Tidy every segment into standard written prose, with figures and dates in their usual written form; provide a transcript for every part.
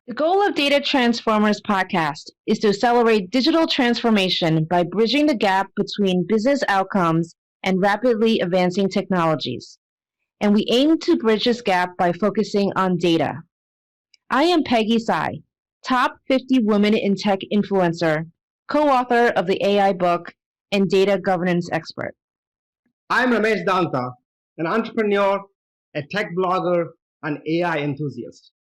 The goal of Data Transformers podcast is to accelerate digital transformation by bridging the gap between business outcomes and rapidly advancing technologies. And we aim to bridge this gap by focusing on data. I am Peggy Tsai, top 50 women in tech influencer, co-author of the AI book, and data governance expert. I'm Ramesh Danta, an entrepreneur, a tech blogger, and AI enthusiast.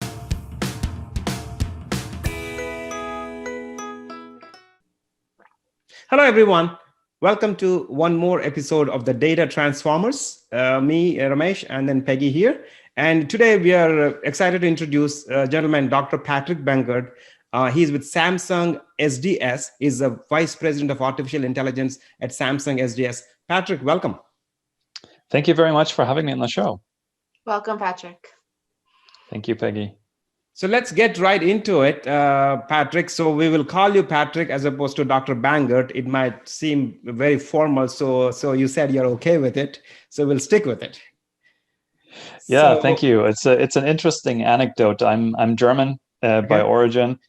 Hello, everyone. Welcome to one more episode of the Data Transformers. Me, Ramesh, and then Peggy here. And today we are excited to introduce gentleman, Dr. Patrick Bangert. He's with Samsung SDS. He's the Vice President of Artificial Intelligence at Samsung SDS. Patrick, welcome. Thank you very much for having me on the show. Welcome, Patrick. Thank you, Peggy. So let's get right into it, Patrick. So we will call you Patrick as opposed to Dr. Bangert. It might seem very formal. So you said you're okay with it. So we'll stick with it. Yeah, thank you. It's an interesting anecdote. I'm German by origin,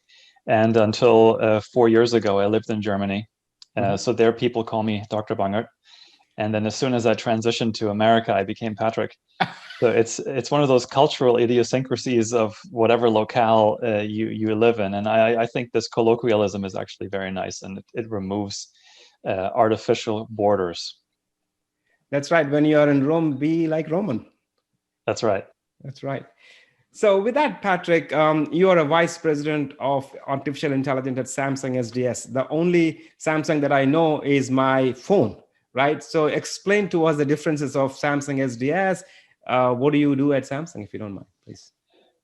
and until 4 years ago, I lived in Germany. So there, people call me Dr. Bangert. And then as soon as I transitioned to America, I became Patrick. So it's one of those cultural idiosyncrasies of whatever locale you live in. And I think this colloquialism is actually very nice, and it removes artificial borders. That's right. When you're in Rome, be like Roman. That's right. That's right. So with that, Patrick, you are a vice president of artificial intelligence at Samsung SDS. The only Samsung that I know is my phone. Right. So explain to us the differences of Samsung SDS. What do you do at Samsung, if you don't mind, please?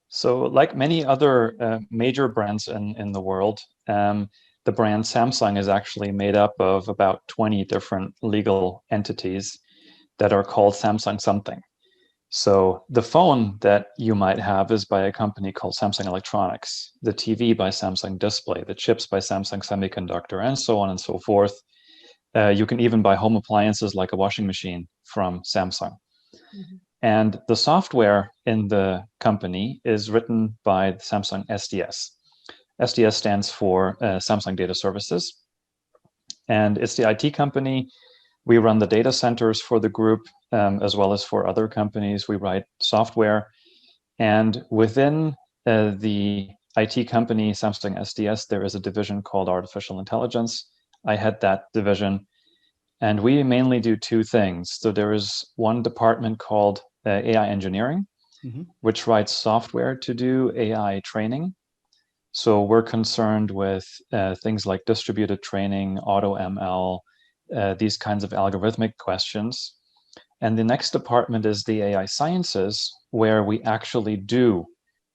So like many other major brands in the world, the brand Samsung is actually made up of about 20 different legal entities that are called Samsung something. So the phone that you might have is by a company called Samsung Electronics, the TV by Samsung Display, the chips by Samsung Semiconductor, and so on and so forth. You can even buy home appliances like a washing machine from Samsung. Mm-hmm. And the software in the company is written by Samsung SDS. SDS stands for Samsung Data Services. And it's the IT company. We run the data centers for the group, as well as for other companies. We write software. And within the IT company, Samsung SDS, there is a division called Artificial Intelligence. I head that division, and we mainly do two things. So there is one department called AI Engineering, which writes software to do AI training. So we're concerned with things like distributed training, auto ML, these kinds of algorithmic questions. And the next department is the AI Sciences, where we actually do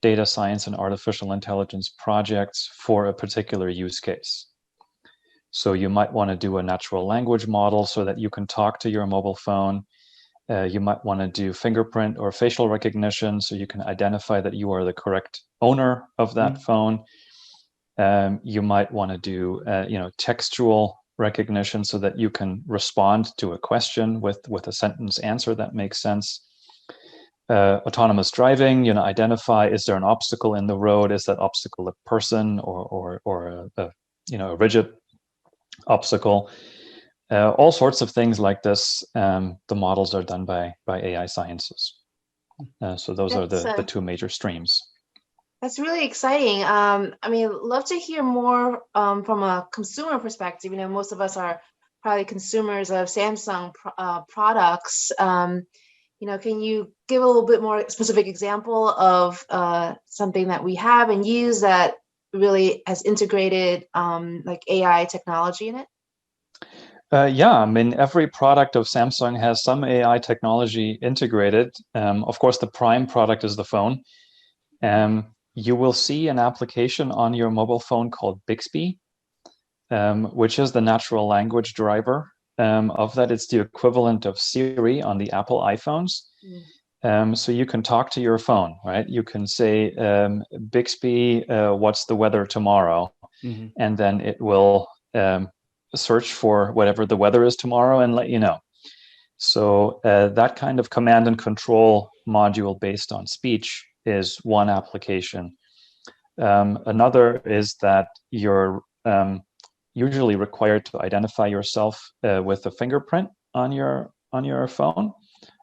data science and artificial intelligence projects for a particular use case. So you might want to do a natural language model so that you can talk to your mobile phone. You might want to do fingerprint or facial recognition so you can identify that you are the correct owner of that phone. You might want to do textual recognition so that you can respond to a question with a sentence answer that makes sense. Autonomous driving, identify, is there an obstacle in the road? Is that obstacle a person or a rigid obstacle? All sorts of things like this. The models are done by AI Sciences. So those are the two major streams. That's really exciting. Love to hear more from a consumer perspective. Most of us are probably consumers of Samsung products. Can you give a little bit more specific example of something that we have and use that really has integrated like AI technology in it? Every product of Samsung has some AI technology integrated. Of course, the prime product is the phone. You will see an application on your mobile phone called Bixby, which is the natural language driver of that. It's the equivalent of Siri on the Apple iPhones. So you can talk to your phone, right? You can say, Bixby, what's the weather tomorrow? And then it will search for whatever the weather is tomorrow and let you know. So that kind of command and control module based on speech is one application. Another is that you're usually required to identify yourself with a fingerprint on your phone,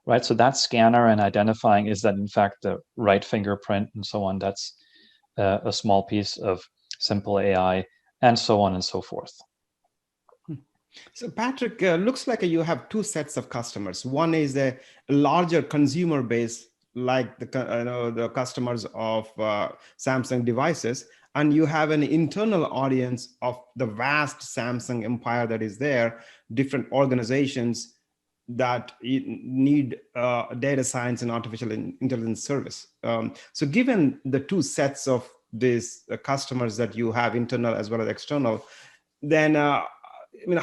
right? So that scanner and identifying is that in fact the right fingerprint and so on. That's a small piece of simple AI, and so on and so forth. So Patrick, looks like you have two sets of customers. One is a larger consumer base, like the customers of Samsung devices, and you have an internal audience of the vast Samsung empire that is there, different organizations that need data science and artificial intelligence service. So given the two sets of these customers that you have, internal as well as external, then I mean,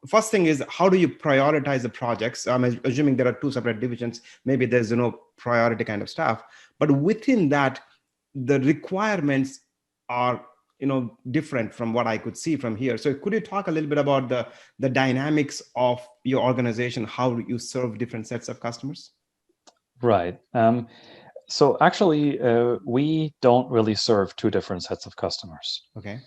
first thing is, how do you prioritize the projects? I'm assuming there are two separate divisions. Maybe there's no priority kind of stuff, but within that, the requirements are different from what I could see from here. So could you talk a little bit about the dynamics of your organization, how you serve different sets of customers? Right. So actually, we don't really serve two different sets of customers. Okay.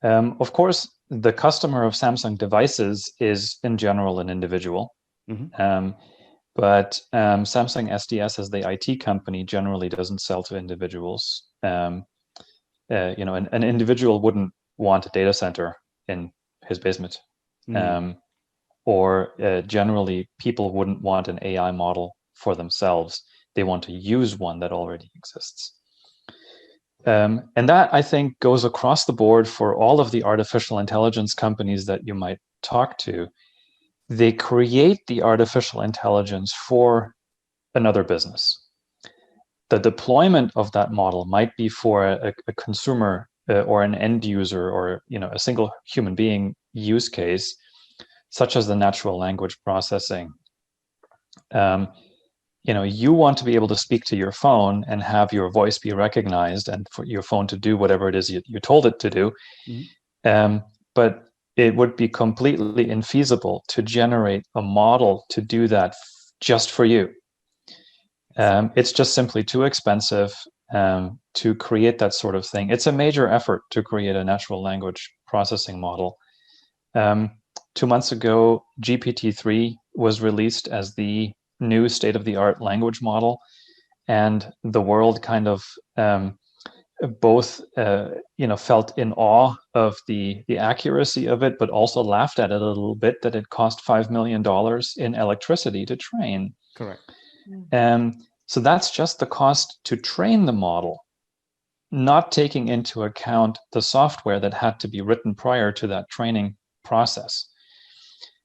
Of course, the customer of Samsung devices is in general an individual. Mm-hmm. But Samsung SDS, as the IT company, generally doesn't sell to individuals. An individual wouldn't want a data center in his basement. Mm-hmm. Or generally, people wouldn't want an AI model for themselves. They want to use one that already exists. And that, I think, goes across the board for all of the artificial intelligence companies that you might talk to. They create the artificial intelligence for another business. The deployment of that model might be for a consumer or an end user, or a single human being use case, such as the natural language processing. You want to be able to speak to your phone and have your voice be recognized, and for your phone to do whatever it is you told it to do. Mm-hmm. But it would be completely infeasible to generate a model to do that just for you. It's just simply too expensive to create that sort of thing. It's a major effort to create a natural language processing model. 2 months ago, GPT-3 was released as the new state-of-the-art language model, and the world kind of both felt in awe of the accuracy of it, but also laughed at it a little bit, that it cost $5 million in electricity to train. Correct. So that's just the cost to train the model, not taking into account the software that had to be written prior to that training process.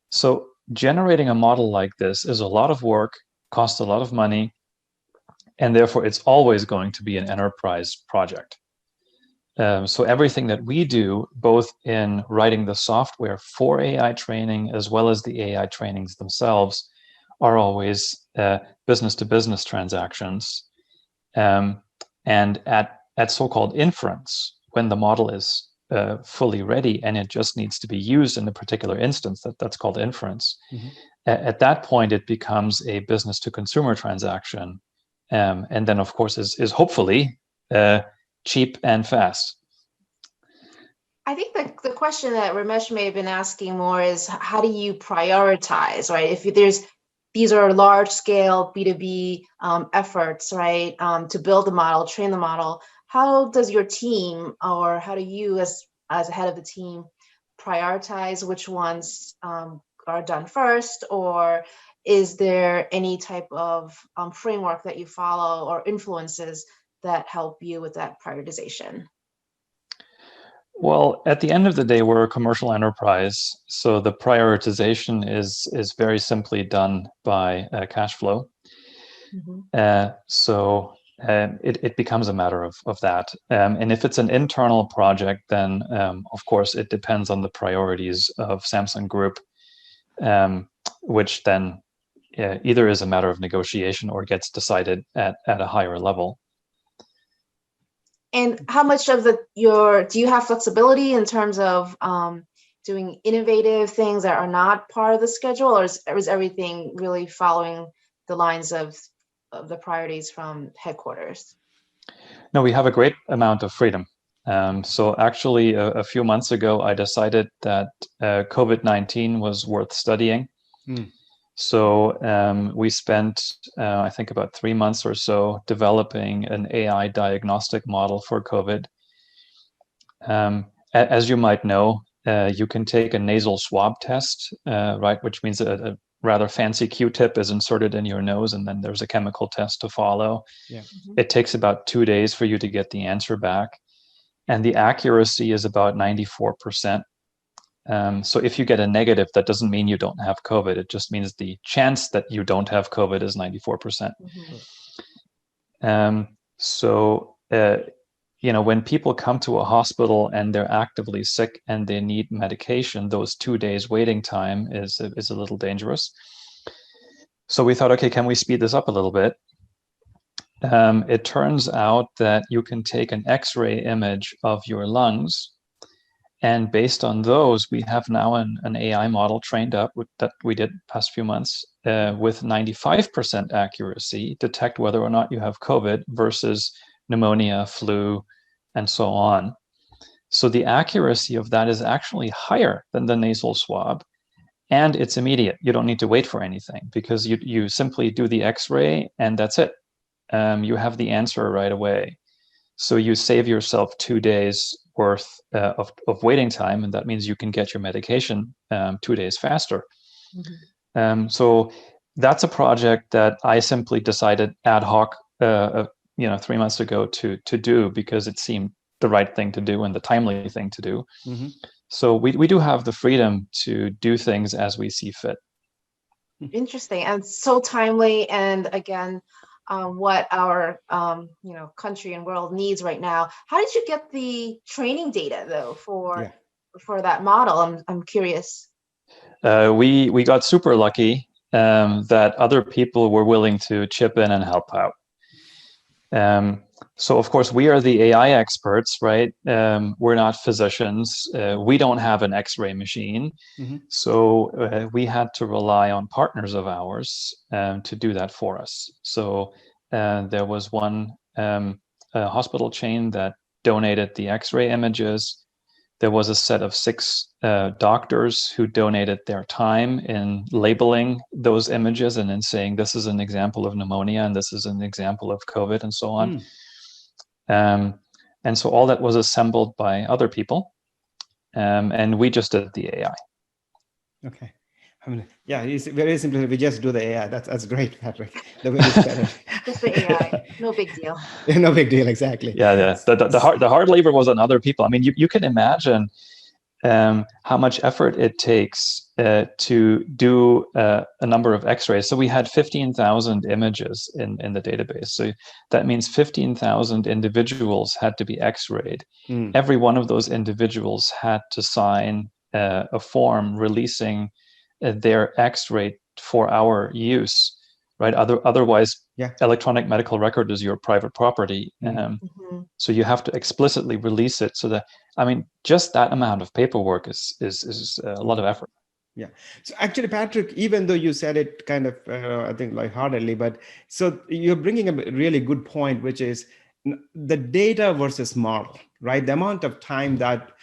So generating a model like this is a lot of work, costs a lot of money, and therefore it's always going to be an enterprise project. So everything that we do, both in writing the software for AI training as well as the AI trainings themselves, are always business-to-business transactions. And at so-called inference, when the model is fully ready and it just needs to be used in a particular instance, that's called inference. Mm-hmm. At that point, it becomes a business-to-consumer transaction, and then, of course, is hopefully cheap and fast. I think the question that Ramesh may have been asking more is, how do you prioritize, right? If these are large scale B2B efforts, right? To build the model, train the model, how does your team, or how do you as a head of the team prioritize which ones are done first? Or is there any type of framework that you follow or influences that help you with that prioritization? Well, at the end of the day, we're a commercial enterprise, so the prioritization is very simply done by cash flow. Mm-hmm. It becomes a matter of that. And if it's an internal project, then of course it depends on the priorities of Samsung Group, which then either is a matter of negotiation or gets decided at a higher level. And how much of do you have flexibility in terms of doing innovative things that are not part of the schedule, or is everything really following the lines of the priorities from headquarters? No, we have a great amount of freedom. So actually, a few months ago, I decided that COVID-19 was worth studying. So we spent, I think, about 3 months or so developing an AI diagnostic model for COVID. As you might know, you can take a nasal swab test, right, which means a rather fancy Q-tip is inserted in your nose, and then there's a chemical test to follow. Yeah. It takes about 2 days for you to get the answer back, and the accuracy is about 94%. So if you get a negative, that doesn't mean you don't have COVID. It just means the chance that you don't have COVID is 94%. So when people come to a hospital and they're actively sick and they need medication, those 2 days waiting time is a little dangerous. So we thought, okay, can we speed this up a little bit? It turns out that you can take an X-ray image of your lungs, and based on those, we have now an AI model trained up that we did past few months with 95% accuracy, detect whether or not you have COVID versus pneumonia, flu, and so on. So the accuracy of that is actually higher than the nasal swab, and it's immediate. You don't need to wait for anything because you simply do the X-ray and that's it. You have the answer right away. So you save yourself 2 days worth of waiting time, and that means you can get your medication 2 days faster. So that's a project that I simply decided ad hoc, 3 months ago to do because it seemed the right thing to do and the timely thing to do. So we do have the freedom to do things as we see fit. Interesting, and so timely, and again, what our country and world needs right now. How did you get the training data though for that model? I'm curious. We got super lucky that other people were willing to chip in and help out. So of course we are the AI experts, right? We're not physicians. We don't have an X-ray machine. So we had to rely on partners of ours to do that for us. So there was one hospital chain that donated the X-ray images. There was a set of 6 doctors who donated their time in labeling those images and in saying this is an example of pneumonia and this is an example of COVID and so on. And so all that was assembled by other people, and we just did the AI. Okay. It's very simple. We just do the AI. That's great, Patrick. The way you said it. Just the AI, no big deal. No big deal, exactly. Yeah. The hard labor was on other people. I mean, you can imagine how much effort it takes to do a number of X-rays. So we had 15,000 images in the database. So that means 15,000 individuals had to be X-rayed. Every one of those individuals had to sign a form releasing their X-ray for our use, right? Otherwise, electronic medical record is your private property. So you have to explicitly release it. So that, I mean, just that amount of paperwork is a lot of effort. Yeah. So actually, Patrick, even though you said it kind of, I think, lightheartedly, but so you're bringing a really good point, which is the data versus model, right? The amount of time that,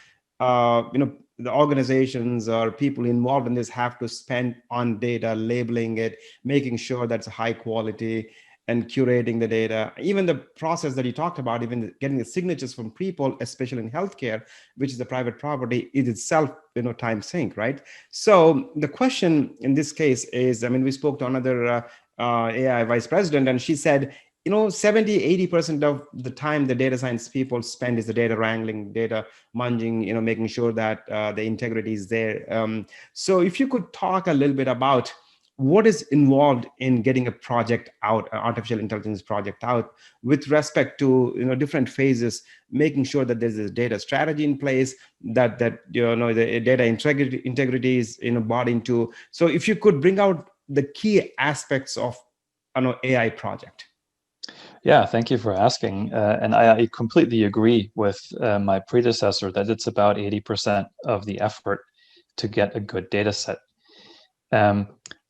the organizations or people involved in this have to spend on data, labeling it, making sure that's high quality, and curating the data. Even the process that you talked about, even getting the signatures from people, especially in healthcare, which is the private property, is itself, time sink, right? So the question in this case is, I mean, we spoke to another AI vice president, and she said, 70-80% of the time the data science people spend is the data wrangling, data munging, making sure that the integrity is there. So if you could talk a little bit about what is involved in getting a project out, an artificial intelligence project out, with respect to different phases, making sure that there's a data strategy in place, that the data integrity is bought into. So if you could bring out the key aspects of an AI project. Yeah, thank you for asking. And I completely agree with my predecessor that it's about 80% of the effort to get a good data set.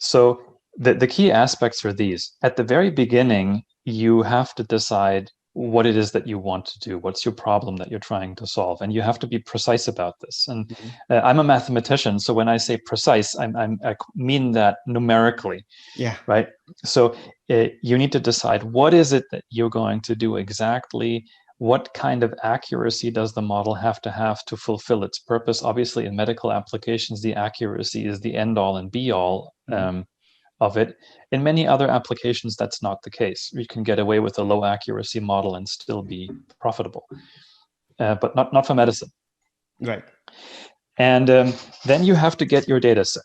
So the key aspects are these. At the very beginning, you have to decide what it is that you want to do. What's your problem that you're trying to solve? And you have to be precise about this. And I'm a mathematician, so when I say precise, I mean that numerically. Yeah. Right. So you need to decide what is it that you're going to do exactly. What kind of accuracy does the model have to fulfill its purpose? Obviously, in medical applications, the accuracy is the end all and be all of it. In many other applications, that's not the case. You can get away with a low accuracy model and still be profitable, but not for medicine. Right. And then you have to get your data set.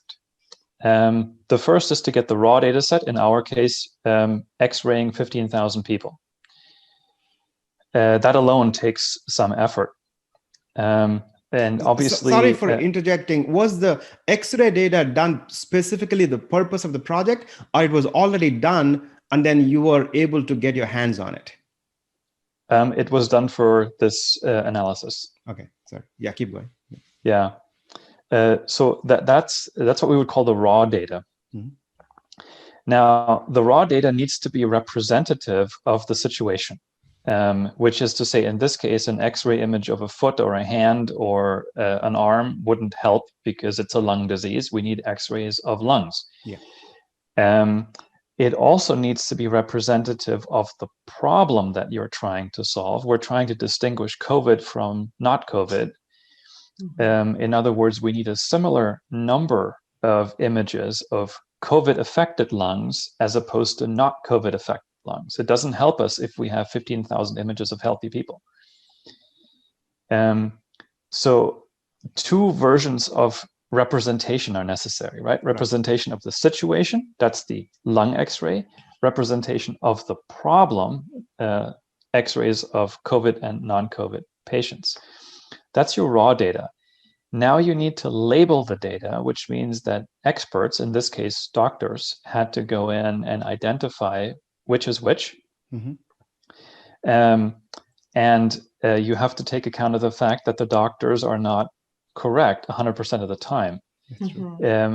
The first is to get the raw data set. In our case, X-raying 15,000 people. That alone takes some effort. And obviously, sorry for interjecting. Was the X-ray data done specifically the purpose of the project, or it was already done and then you were able to get your hands on it? It was done for this analysis. Okay, sorry. Yeah, keep going. Yeah. So that's what we would call the raw data. Now, the raw data needs to be representative of the situation. Which is to say, in this case, an X-ray image of a foot or a hand or an arm wouldn't help because it's a lung disease. We need X-rays of lungs. Yeah. It also needs to be representative of the problem that you're trying to solve. We're trying to distinguish COVID from not COVID. In other words, we need a similar number of images of COVID-affected lungs as opposed to not COVID-affected lungs. It doesn't help us if we have 15,000 images of healthy people. So two versions of representation are necessary, right? Representation of the situation, that's the lung X-ray. Representation of the problem, X-rays of COVID and non-COVID patients. That's your raw data. Now you need to label the data, which means that experts, in this case doctors, had to go in and identify which is which. And you have to take account of the fact that the doctors are not correct 100% of the time.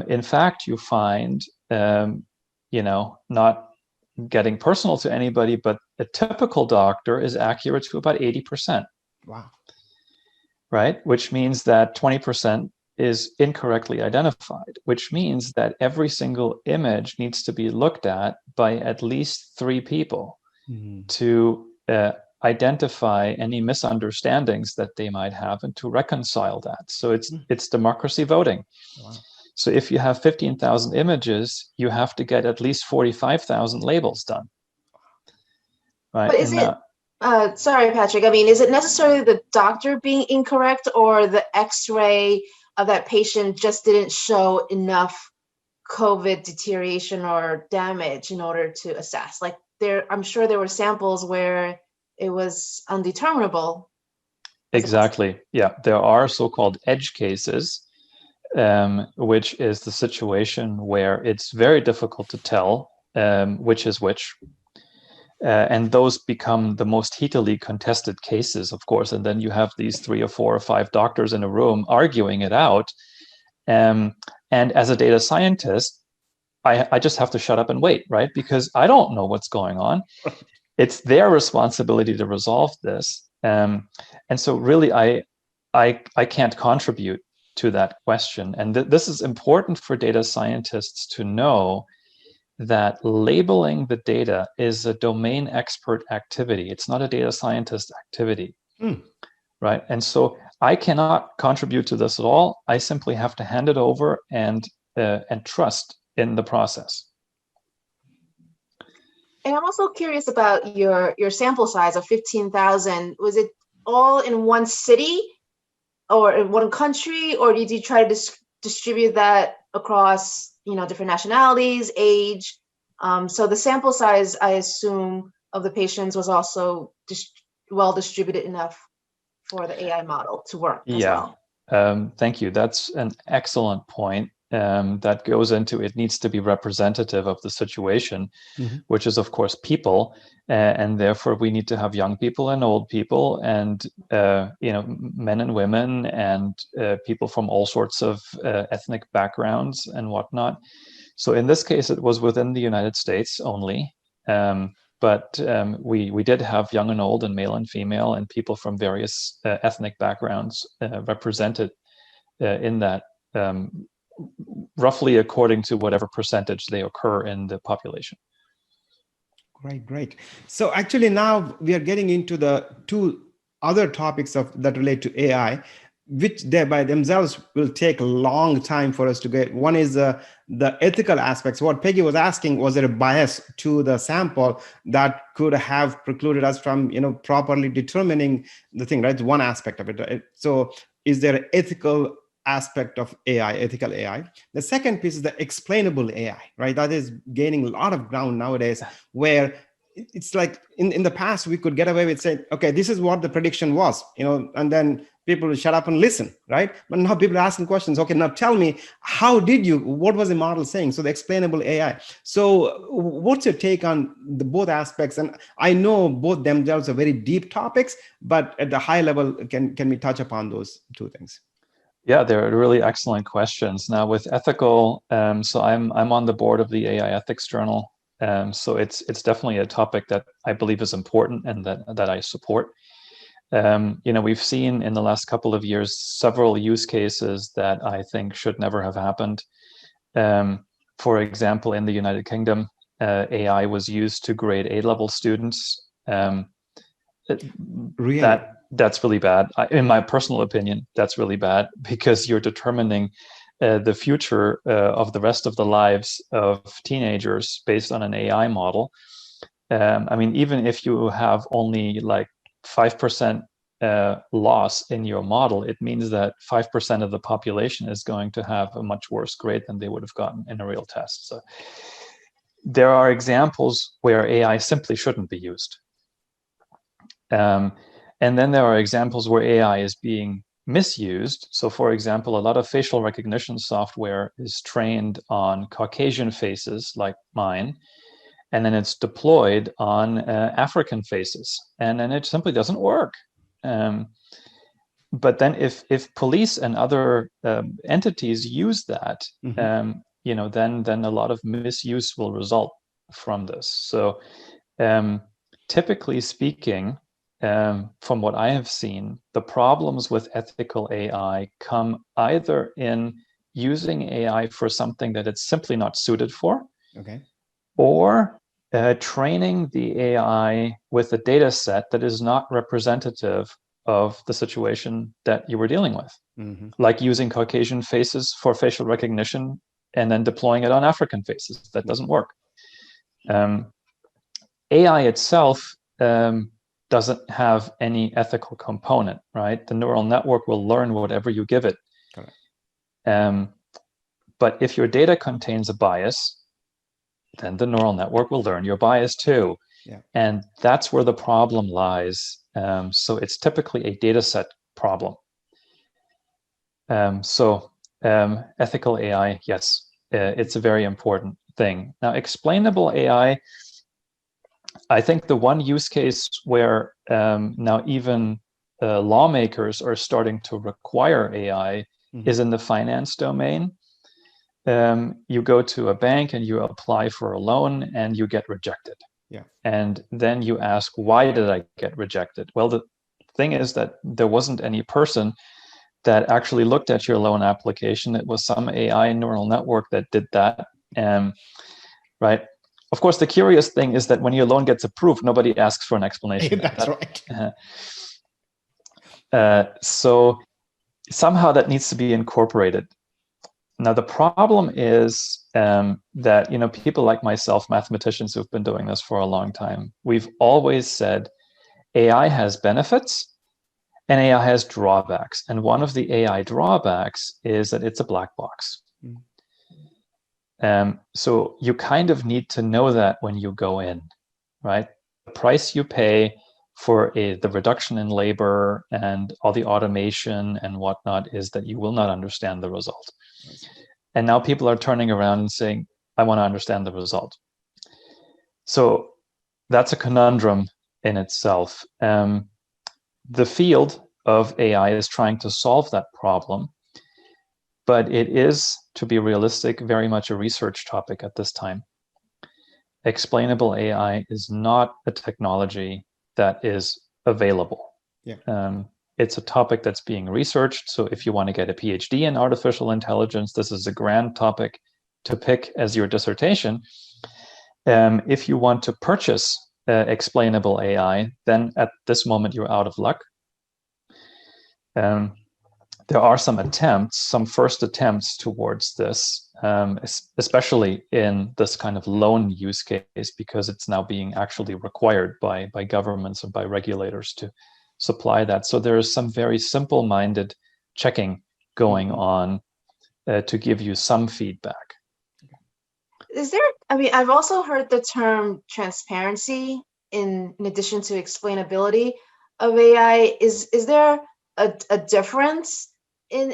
In fact, you find, not getting personal to anybody, but a typical doctor is accurate to about 80%. Wow. Right? Which means that 20% is incorrectly identified, which means that every single image needs to be looked at by at least 3 people to identify any misunderstandings that they might have and to reconcile that. So it's democracy voting. Wow. So if you have 15,000 images, you have to get at least 45,000 labels done. Right? But is it, sorry, Patrick, I mean, is it necessarily the doctor being incorrect or the X-ray of that patient just didn't show enough COVID deterioration or damage in order to assess? Like I'm sure there were samples where it was undeterminable. Exactly. Yeah, there are so-called edge cases, which is the situation where it's very difficult to tell which is which. And those become the most heatedly contested cases, of course. And then you have these 3 or 4 or 5 doctors in a room arguing it out. And as a data scientist, I just have to shut up and wait, right? Because I don't know what's going on. It's their responsibility to resolve this. And so really, I can't contribute to that question. And this is important for data scientists to know, that labeling the data is a domain expert activity. It's not a data scientist activity, right? And so I cannot contribute to this at all. I simply have to hand it over and trust in the process. And I'm also curious about your sample size of 15,000. Was it all in one city or in one country, or did you try to distribute that across different nationalities, age? So the sample size, I assume, of the patients was also well distributed enough for the AI model to work as well. Thank you. That's an excellent point. That goes into, it needs to be representative of the situation, which is of course people, and therefore we need to have young people and old people, and men and women, and people from all sorts of ethnic backgrounds and whatnot. So in this case, it was within the United States only. but we did have young and old and male and female and people from various ethnic backgrounds represented in that, roughly according to whatever percentage they occur in the population. Great. So actually now we are getting into the two other topics that relate to AI, which they by themselves will take a long time for us to get. One is the ethical aspects. What Peggy was asking, was there a bias to the sample that could have precluded us from, properly determining the thing, right? One aspect of it. So is there an ethical aspect of AI, ethical AI? The second piece is the explainable AI, right? That is gaining a lot of ground nowadays, where it's like in the past, we could get away with saying, okay, this is what the prediction was, and then people will shut up and listen, right? But now people are asking questions. Okay, now tell me, what was the model saying? So the explainable AI. So what's your take on both aspects? And I know both themselves are very deep topics, but at the high level, can we touch upon those two things? Yeah, they're really excellent questions. Now with ethical, so I'm on the board of the AI Ethics Journal. So it's definitely a topic that I believe is important and that I support. We've seen in the last couple of years several use cases that I think should never have happened. For example, in the United Kingdom, AI was used to grade A-level students. Really? That's really bad. In my personal opinion, that's really bad, because you're determining the future of the rest of the lives of teenagers based on an AI model. Even if you have only like 5% loss in your model, it means that 5% of the population is going to have a much worse grade than they would have gotten in a real test. So there are examples where AI simply shouldn't be used. And then there are examples where AI is being misused. So for example, a lot of facial recognition software is trained on Caucasian faces like mine, and then it's deployed on African faces, and then it simply doesn't work. But then if police and other entities use that, then a lot of misuse will result from this. So typically speaking, from what I have seen, the problems with ethical AI come either in using AI for something that it's simply not suited for, okay, or training the AI with a data set that is not representative of the situation that you were dealing with, like using Caucasian faces for facial recognition and then deploying it on African faces. That doesn't work. AI itself doesn't have any ethical component, right? The neural network will learn whatever you give it. Correct. But if your data contains a bias, then the neural network will learn your bias too. Yeah. And that's where the problem lies. So it's typically a data set problem. Ethical AI, yes, it's a very important thing. Now, explainable AI, I think the one use case where now even lawmakers are starting to require AI is in the finance domain. You go to a bank and you apply for a loan and you get rejected. Yeah. And then you ask, why did I get rejected? Well, the thing is that there wasn't any person that actually looked at your loan application. It was some AI neural network that did that. Right. Of course, the curious thing is that when your loan gets approved, nobody asks for an explanation. That's right. So somehow that needs to be incorporated. Now, the problem is that, people like myself, mathematicians who've been doing this for a long time, we've always said AI has benefits and AI has drawbacks. And one of the AI drawbacks is that it's a black box. So you kind of need to know that when you go in, right? The price you pay for the reduction in labor and all the automation and whatnot is that you will not understand the result. And now people are turning around and saying, I want to understand the result. So that's a conundrum in itself. The field of AI is trying to solve that problem, but it is, to be realistic, very much a research topic at this time. explainable AI is not a technology that is available. Yeah. It's a topic that's being researched. So if you want to get a PhD in artificial intelligence, this is a grand topic to pick as your dissertation. If you want to purchase explainable AI, then at this moment you're out of luck. There are some first attempts towards this, especially in this kind of loan use case, because it's now being actually required by governments and by regulators to supply that. So there is some very simple-minded checking going on to give you some feedback. Is there, I mean, I've also heard the term transparency in addition to explainability of AI. Is there a difference in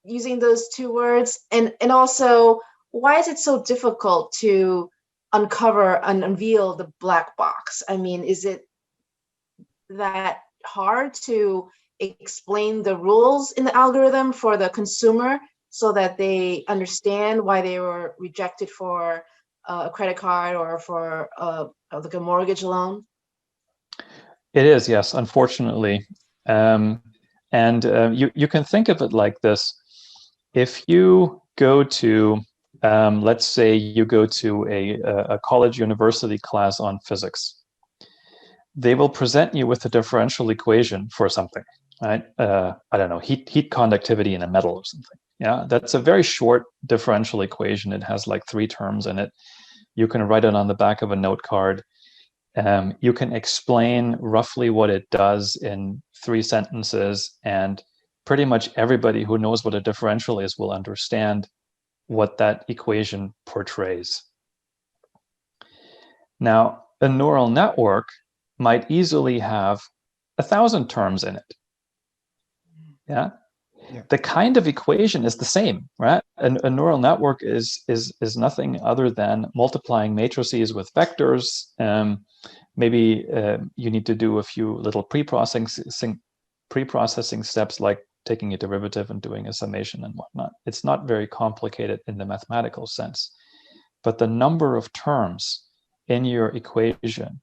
using those two words? And also, why is it so difficult to uncover and unveil the black box? I mean, is it that hard to explain the rules in the algorithm for the consumer so that they understand why they were rejected for a credit card or for like a mortgage loan? It is, yes, unfortunately. You can think of it like this. If you go to, let's say you go to a college university class on physics, they will present you with a differential equation for something, right? I don't know, heat conductivity in a metal or something. Yeah, that's a very short differential equation. It has like 3 terms in it. You can write it on the back of a note card. You can explain roughly what it does in 3 sentences, and pretty much everybody who knows what a differential is will understand what that equation portrays. Now, a neural network might easily have 1,000 terms in it. Yeah? The kind of equation is the same, right? A neural network is nothing other than multiplying matrices with vectors. Maybe you need to do a few little pre-processing steps, like taking a derivative and doing a summation and whatnot. It's not very complicated in the mathematical sense, but the number of terms in your equation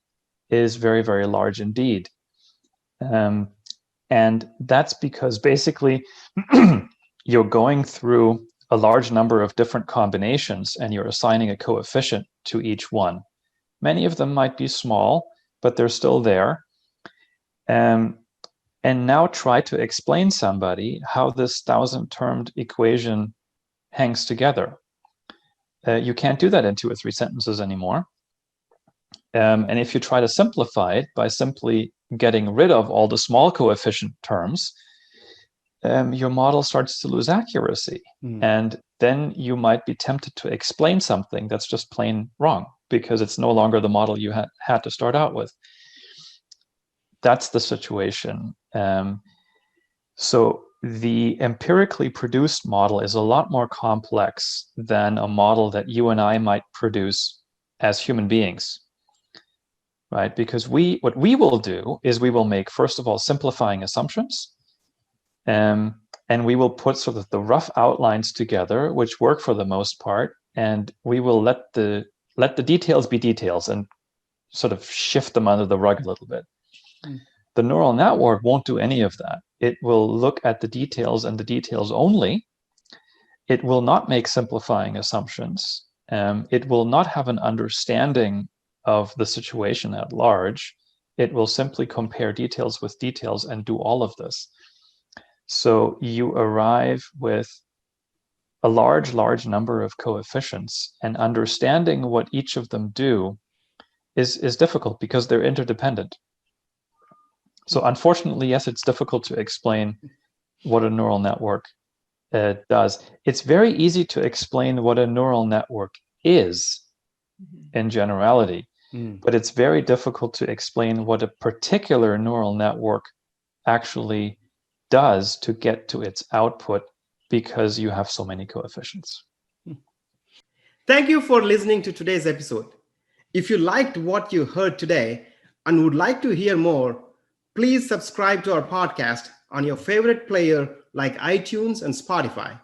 is very, very large indeed. And that's because basically you're going through a large number of different combinations and you're assigning a coefficient to each one. Many of them might be small, but they're still there. And now try to explain somebody how this 1,000-termed equation hangs together. You can't do that in 2 or 3 sentences anymore. And if you try to simplify it by simply getting rid of all the small coefficient terms, your model starts to lose accuracy. And then you might be tempted to explain something that's just plain wrong because it's no longer the model you had to start out with. That's the situation. So the empirically produced model is a lot more complex than a model that you and I might produce as human beings. Right? Because what we will do is we will make, first of all, simplifying assumptions, and we will put sort of the rough outlines together, which work for the most part, and we will let the details be details and sort of shift them under the rug a little bit. The neural network won't do any of that. It will look at the details and the details only. It will not make simplifying assumptions. It will not have an understanding of the situation at large. It will simply compare details with details and do all of this. So you arrive with a large number of coefficients, and understanding what each of them do is difficult because they're interdependent. So unfortunately, yes, it's difficult to explain what a neural network does. It's very easy to explain what a neural network is in generality. But it's very difficult to explain what a particular neural network actually does to get to its output because you have so many coefficients. Thank you for listening to today's episode. If you liked what you heard today and would like to hear more, please subscribe to our podcast on your favorite player like iTunes and Spotify.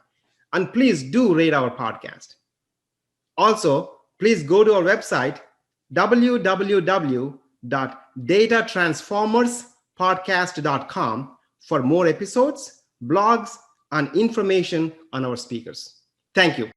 And please do rate our podcast. Also, please go to our website, www.datatransformerspodcast.com, for more episodes, blogs, and information on our speakers. Thank you.